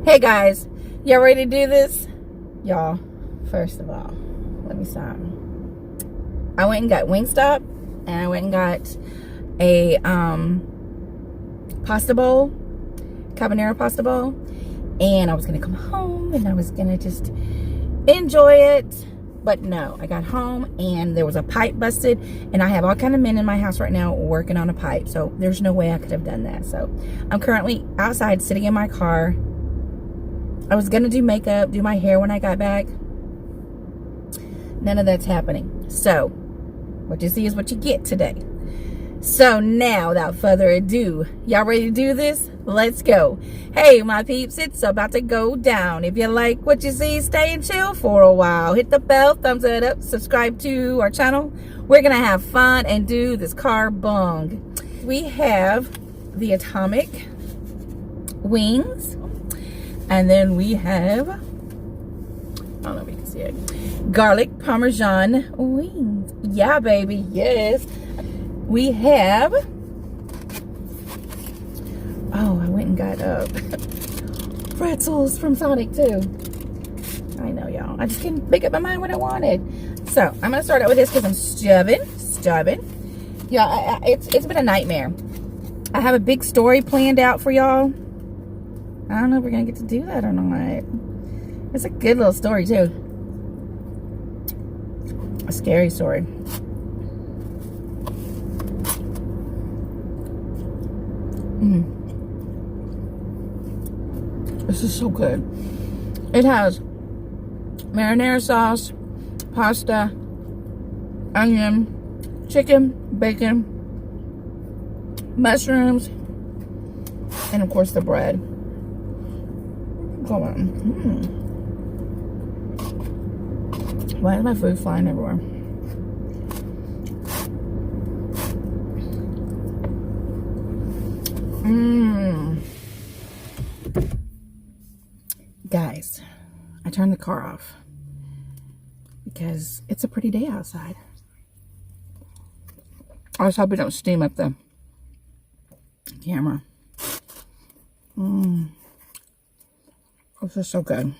Hey guys, y'all ready to do this? Y'all, first of all, let me stop. I went and got Wingstop, and I went and got a pasta bowl, carbonara pasta bowl, and I was gonna come home and I was gonna just enjoy it. But no, I got home and there was a pipe busted, and I have all kind of men in my house right now working on a pipe, so there's no way I could have done that. So I'm currently outside sitting in my car. I was gonna do makeup, do my hair when I got back. None of that's happening. So what you see is what you get today. So now, without further ado, y'all ready to do this? Let's go. Hey, my peeps, it's about to go down. If you like what you see, stay and chill for a while. Hit the bell, thumbs it up, subscribe to our channel. We're gonna have fun and do this carbang. We have the Atomic Wings, and then we have, I don't know if you can see it, garlic parmesan wings. Yeah, baby, yes. We have, oh, I went and got pretzels from Sonic too. I know, y'all. I just couldn't make up my mind what I wanted. So I'm gonna start out with this because I'm stubborn. Yeah, it's been a nightmare. I have a big story planned out for y'all. I don't know if we're gonna get to do that or not. It's a good little story too. A scary story. This is so good. It has marinara sauce, pasta, onion, chicken, bacon, mushrooms, and of course the bread. Come on. Why is my food flying everywhere? Guys, I turned the car off because it's a pretty day outside. I just hope it don't steam up the camera. This is so good.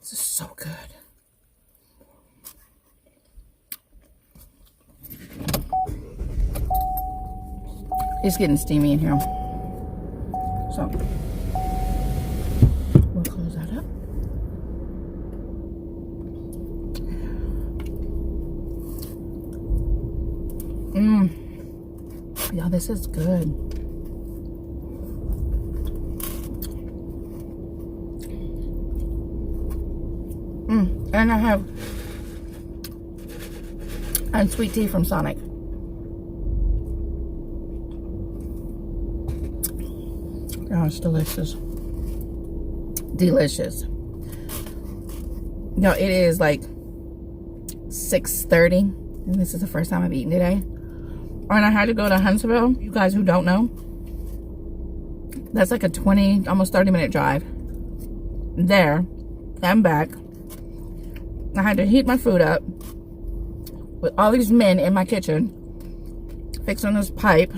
This is so good. It's getting steamy in here. So we'll close that up. Yeah, this is good. And I have sweet tea from Sonic. Oh, it's delicious. Delicious. No, it is like 6:30, and this is the first time I've eaten today. And I had to go to Huntsville. You guys who don't know, that's like a 20, almost 30-minute drive. There, I'm back. I had to heat my food up with all these men in my kitchen fixing this pipe.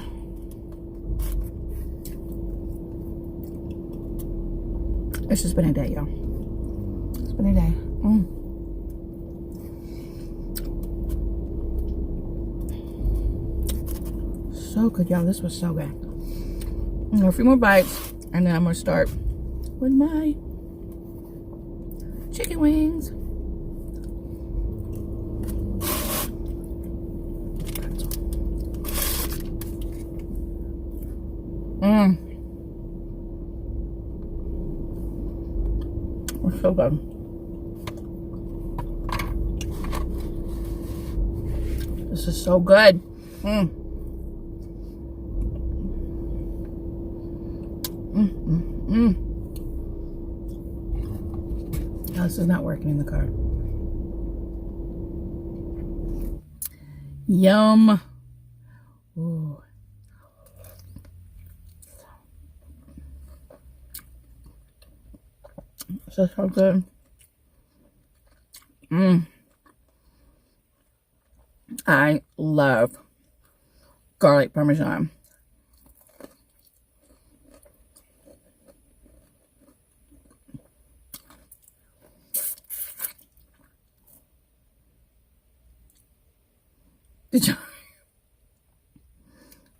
It's just been a day, y'all. It's been a day. So good, y'all. This was so good. A few more bites, and then I'm gonna start with my chicken wings. It's so good. This is so good. Oh, this is not working in the car. Yum. Ooh. This is so good. I love garlic parmesan.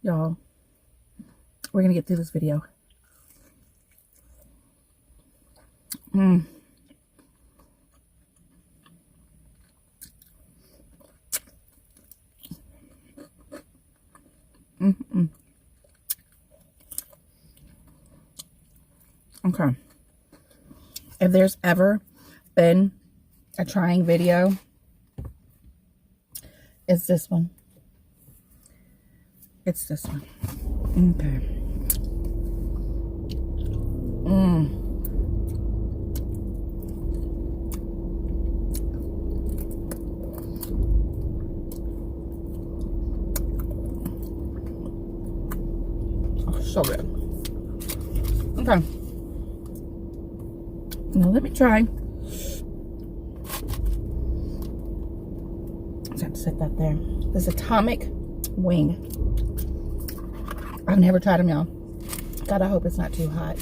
Y'all, we're gonna get through this video. Okay. If there's ever been a trying video, it's this one. It's this one. Okay. Oh, so good. Okay. Now let me try. Just have to set that there. This Atomic Wing. I've never tried them, y'all. God, I hope it's not too hot.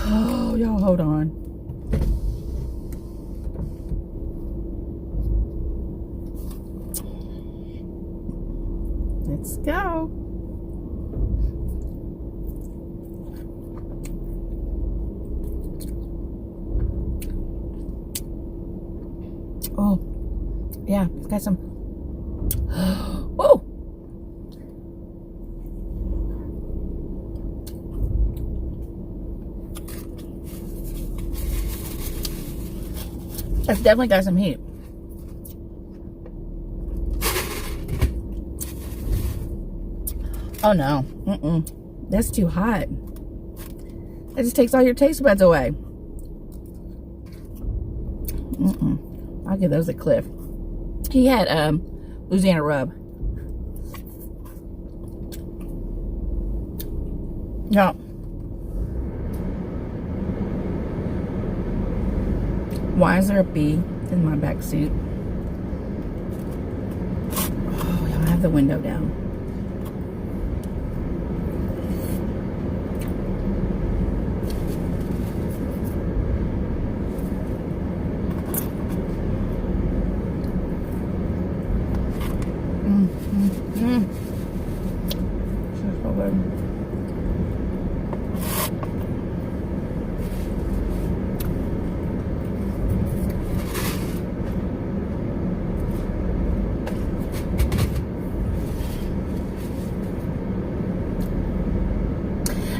Oh, y'all, hold on. Let's go. Oh, yeah, it's got some. Whoa! It's definitely got some heat. Oh no, that's too hot. That just takes all your taste buds away. I'll give those a Cliff. He had Louisiana rub. No. Why is there a bee in my back seat? Oh, y'all, have the window down.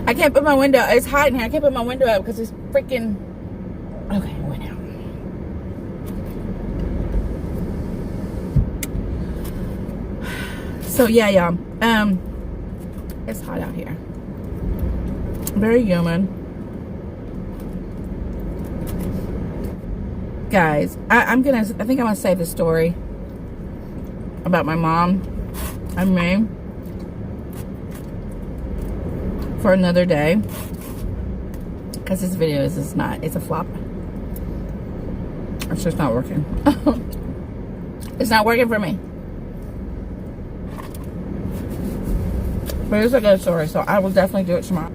I can't put my window. It's hot in here. I can't put my window up because it's freaking. Okay, it went out. So yeah, y'all. It's hot out here. Very humid. Guys, I think I'm gonna save the story about my mom and me for another day, because this video is just not, it's a flop. It's just not working. It's not working for me. But it's a good story, so I will definitely do it tomorrow.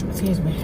Excuse me.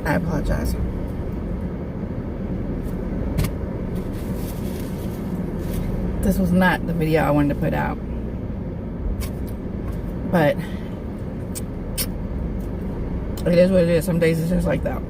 I apologize. This was not the video I wanted to put out. But it is what it is. Some days it's just like that.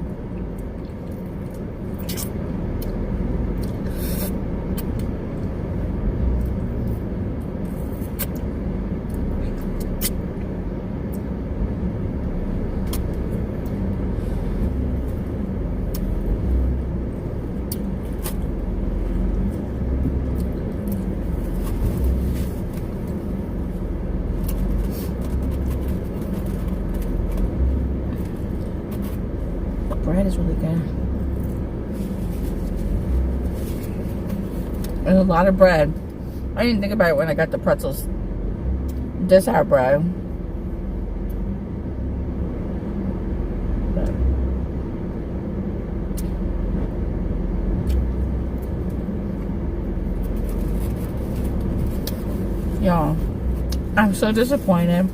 Bread is really good. There's a lot of bread. I didn't think about it when I got the pretzels. This our bread. But y'all, I'm so disappointed.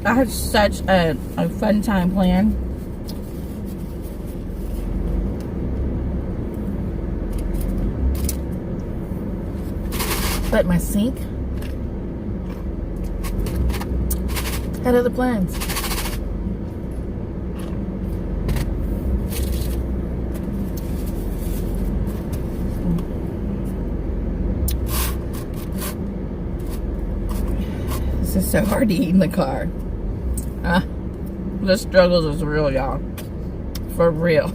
I had such a fun time planned. But my sink had other plans. This is so hard to eat in the car. The struggles is real, y'all. For real.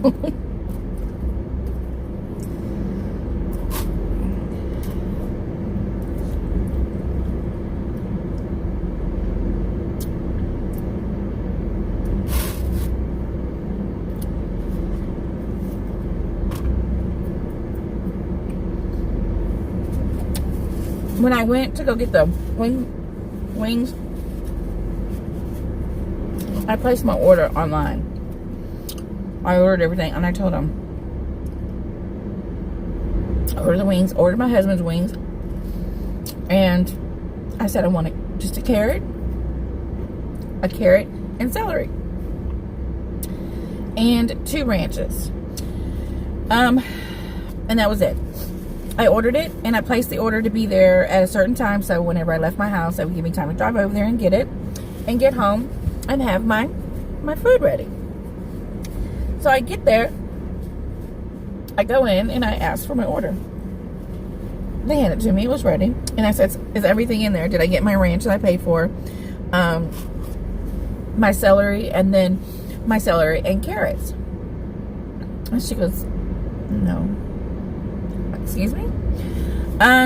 When I went to go get the wings, I placed my order online. I ordered everything, and I told them, order the wings, order my husband's wings, and I said I wanted just a carrot, and celery, and 2 ranches. And that was it. I ordered it, and I placed the order to be there at a certain time, so whenever I left my house, that would give me time to drive over there and get it, and get home, and have my food ready. So I get there, I go in, and I ask for my order. They handed it to me, it was ready, and I said, is everything in there? Did I get my ranch that I paid for? My celery, and then my celery and carrots. And she goes, no. Excuse me?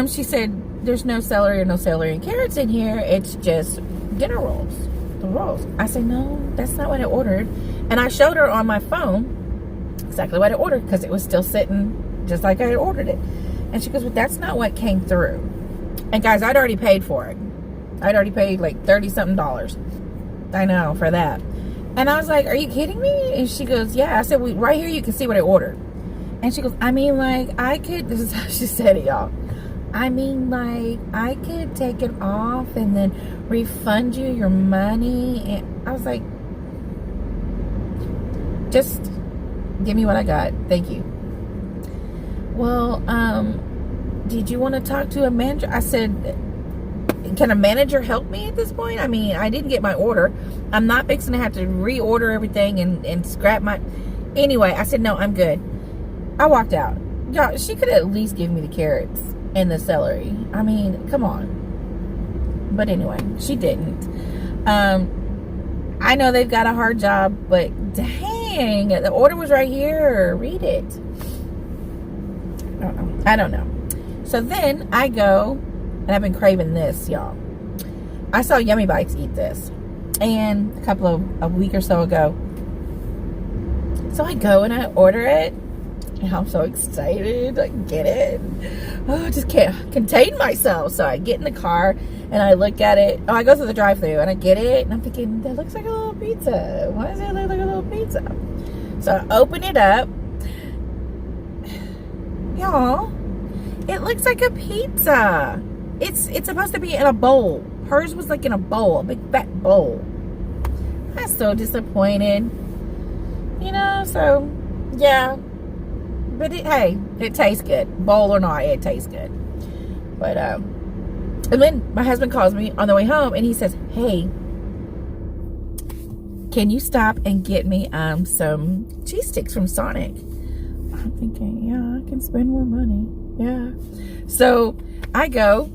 She said, there's no celery or no celery and carrots in here. It's just dinner rolls. The rolls. I said, no, that's not what I ordered. And I showed her on my phone exactly what I ordered, because it was still sitting just like I had ordered it. And she goes, well, that's not what came through. And guys, I'd already paid for it. I'd already paid like $30-something. I know, for that. And I was like, are you kidding me? And she goes, yeah. I said, well, right here you can see what I ordered. And she goes, I mean, like, I could, this is how she said it, y'all. I mean, like, I could take it off and then refund you your money. And I was like, just give me what I got. Thank you. Well, did you want to talk to a manager? I said, can a manager help me at this point? I mean, I didn't get my order. I'm not fixing to have to reorder everything and scrap my... Anyway, I said, no, I'm good. I walked out. Y'all, she could at least give me the carrots and the celery. I mean, come on. But anyway, she didn't. I know they've got a hard job, but dang, the order was right here. Read it. I don't know. So then I go, and I've been craving this, y'all. I saw Yummy Bites eat this, and a week or so ago. So I go and I order it. I'm so excited. I get it. Oh, I just can't contain myself. So I get in the car and I look at it. Oh, I go through the drive-thru and I get it. And I'm thinking, that looks like a little pizza. Why does it look like a little pizza? So I open it up. Y'all, it looks like a pizza. It's supposed to be in a bowl. Hers was like in a bowl, a big fat bowl. I'm so disappointed. You know, so yeah. But hey, it tastes good. Bowl or not, it tastes good. But and then my husband calls me on the way home and he says, hey, can you stop and get me some cheese sticks from Sonic? I'm thinking, yeah, I can spend more money. Yeah. So I go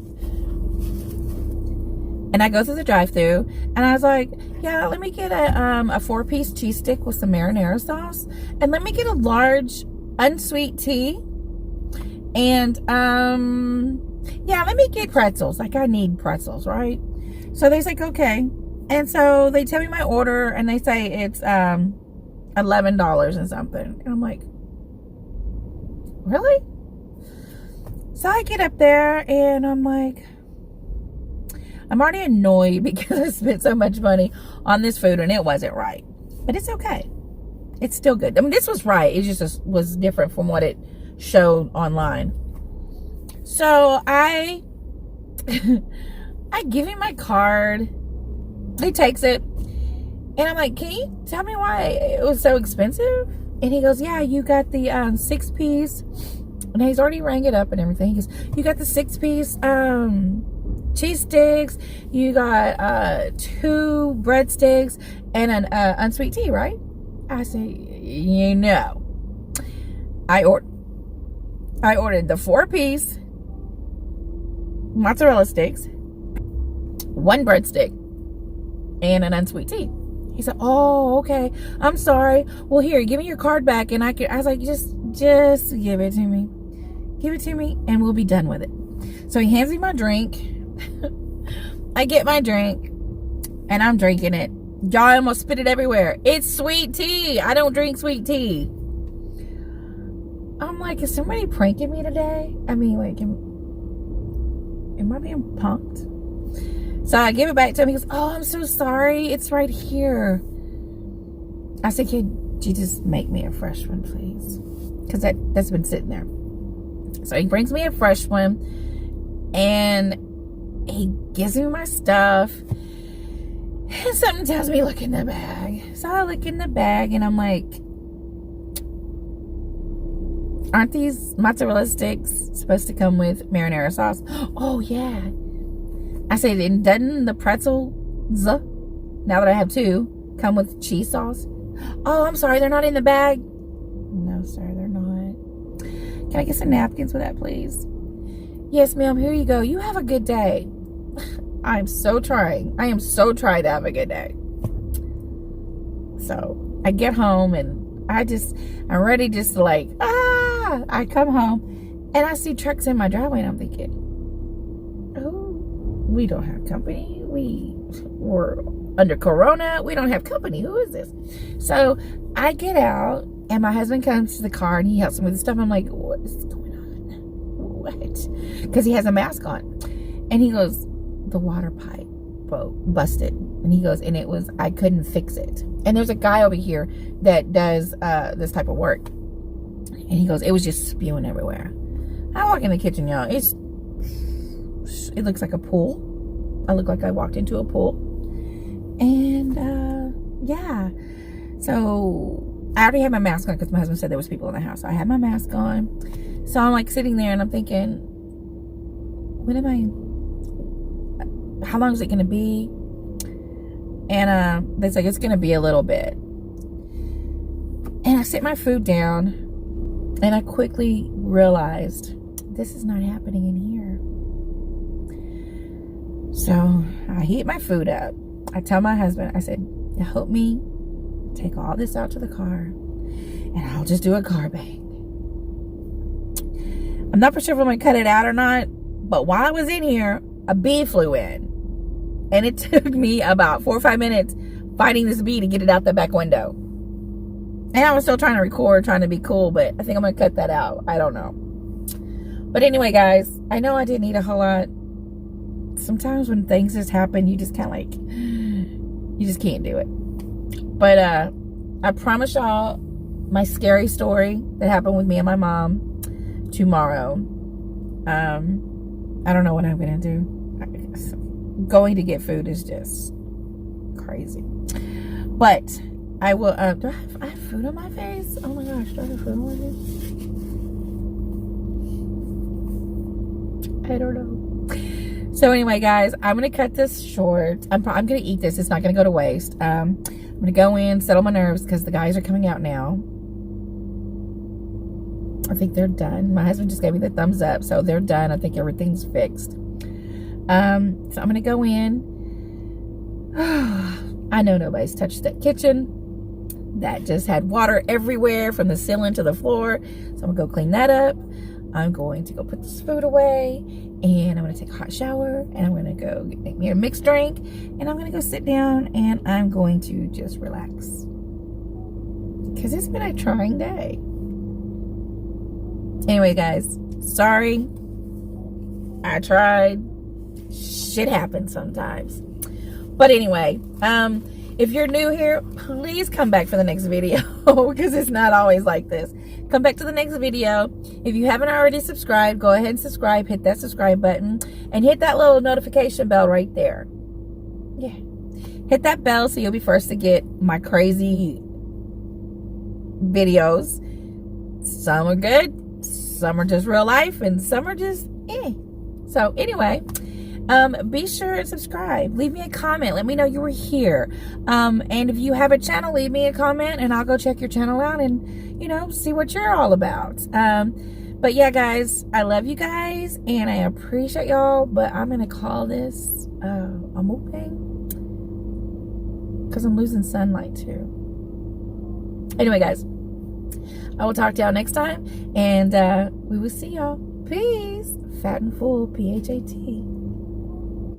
through the drive-thru and I was like, yeah, let me get a 4-piece cheese stick with some marinara sauce, and let me get a large unsweet tea, and yeah, let me get pretzels. Like, I need pretzels, right? So they's like, okay. And so they tell me my order and they say it's $11 and something. And I'm like, really? So I get up there and I'm like, I'm already annoyed because I spent so much money on this food and it wasn't right. But it's okay. It's still good. I mean, this was right. It just was different from what it showed online. So I give him my card. He takes it. And I'm like, can you tell me why it was so expensive? And he goes, yeah, you got the 6-piece. And he's already rang it up and everything. He goes, you got the 6-piece cheese sticks, you got 2 breadsticks and an unsweet tea, right? I say, you know, I ordered the 4-piece mozzarella sticks, 1 breadstick, and an unsweet tea. He said, oh, okay, I'm sorry. Well, here, give me your card back, and I was like, just give it to me. Give it to me and we'll be done with it. So he hands me my drink. I get my drink and I'm drinking it. Y'all, I almost spit it everywhere. It's sweet tea. I don't drink sweet tea. I'm like, is somebody pranking me today? I mean, like, am I being punked? So I give it back to him. He goes, oh, I'm so sorry. It's right here. I said, could you just make me a fresh one, please? Because that's been sitting there. So he brings me a fresh one and he gives me my stuff, and something tells me look in the bag. So I look in the bag and I'm like, aren't these mozzarella sticks supposed to come with marinara sauce? Oh yeah. I said, and doesn't the pretzels, now that I have 2, come with cheese sauce? Oh, I'm sorry, they're not in the bag. No, sir, they're not. Can I get some napkins with that, please? Yes, ma'am, here you go. You have a good day. I am so trying to have a good day. So I get home and I'm ready just to like, I come home and I see trucks in my driveway and I'm thinking, oh, we don't have company. We're under Corona. We don't have company. Who is this? So I get out and my husband comes to the car and he helps me with the stuff. I'm like, what is going on? What? Because he has a mask on. And he goes, the water pipe busted. And he goes, and I couldn't fix it. And there's a guy over here that does this type of work. And he goes, it was just spewing everywhere. I walk in the kitchen, y'all. It looks like a pool. I look like I walked into a pool. And yeah. So I already had my mask on because my husband said there was people in the house. So I had my mask on. So I'm like sitting there and I'm thinking, how long is it going to be? And they say it's going to be a little bit. And I sit my food down and I quickly realized this is not happening in here. So I heat my food up. I tell my husband, I said, help me take all this out to the car and I'll just do a carbang. I'm not for sure if I'm going to cut it out or not, but while I was in here, a bee flew in. And it took me about 4 or 5 minutes fighting this bee to get it out the back window. And I was still trying to record, trying to be cool, but I think I'm going to cut that out. I don't know. But anyway, guys, I know I didn't eat a whole lot. Sometimes when things just happen, you just kind of like, you just can't do it. But I promise y'all my scary story that happened with me and my mom tomorrow. I don't know what I'm going to do. Going to get food is just crazy. But I will, do I have food on my face? Oh my gosh, do I have food on my face? I don't know. So anyway, guys, I'm gonna cut this short. I'm gonna eat this. It's not gonna go to waste. I'm gonna go in, settle my nerves, because the guys are coming out now. I think they're done. My husband just gave me the thumbs up, so they're done. I think everything's fixed. So I'm gonna go in. I know nobody's touched that kitchen. That just had water everywhere from the ceiling to the floor. So I'm gonna go clean that up. I'm going to go put this food away, and I'm gonna take a hot shower, and I'm gonna go make me a mixed drink, and I'm gonna go sit down, and I'm going to just relax. Because it's been a trying day. Anyway, guys, sorry. I tried. Shit happens sometimes. But anyway, if you're new here, please come back for the next video, because it's not always like this. Come back to the next video. If you haven't already subscribed, go ahead and subscribe. Hit that subscribe button and hit that little notification bell right there. Yeah. Hit that bell so you'll be first to get my crazy videos. Some are good, some are just real life, and some are just eh. So anyway, be sure and subscribe. Leave me a comment. Let me know you were here. And if you have a channel, leave me a comment, and I'll go check your channel out and, you know, see what you're all about. But yeah, guys, I love you guys, and I appreciate y'all. But I'm gonna call this a mukbang, because I'm losing sunlight too. Anyway, guys, I will talk to y'all next time, and we will see y'all. Peace. Fat and full, PHAT.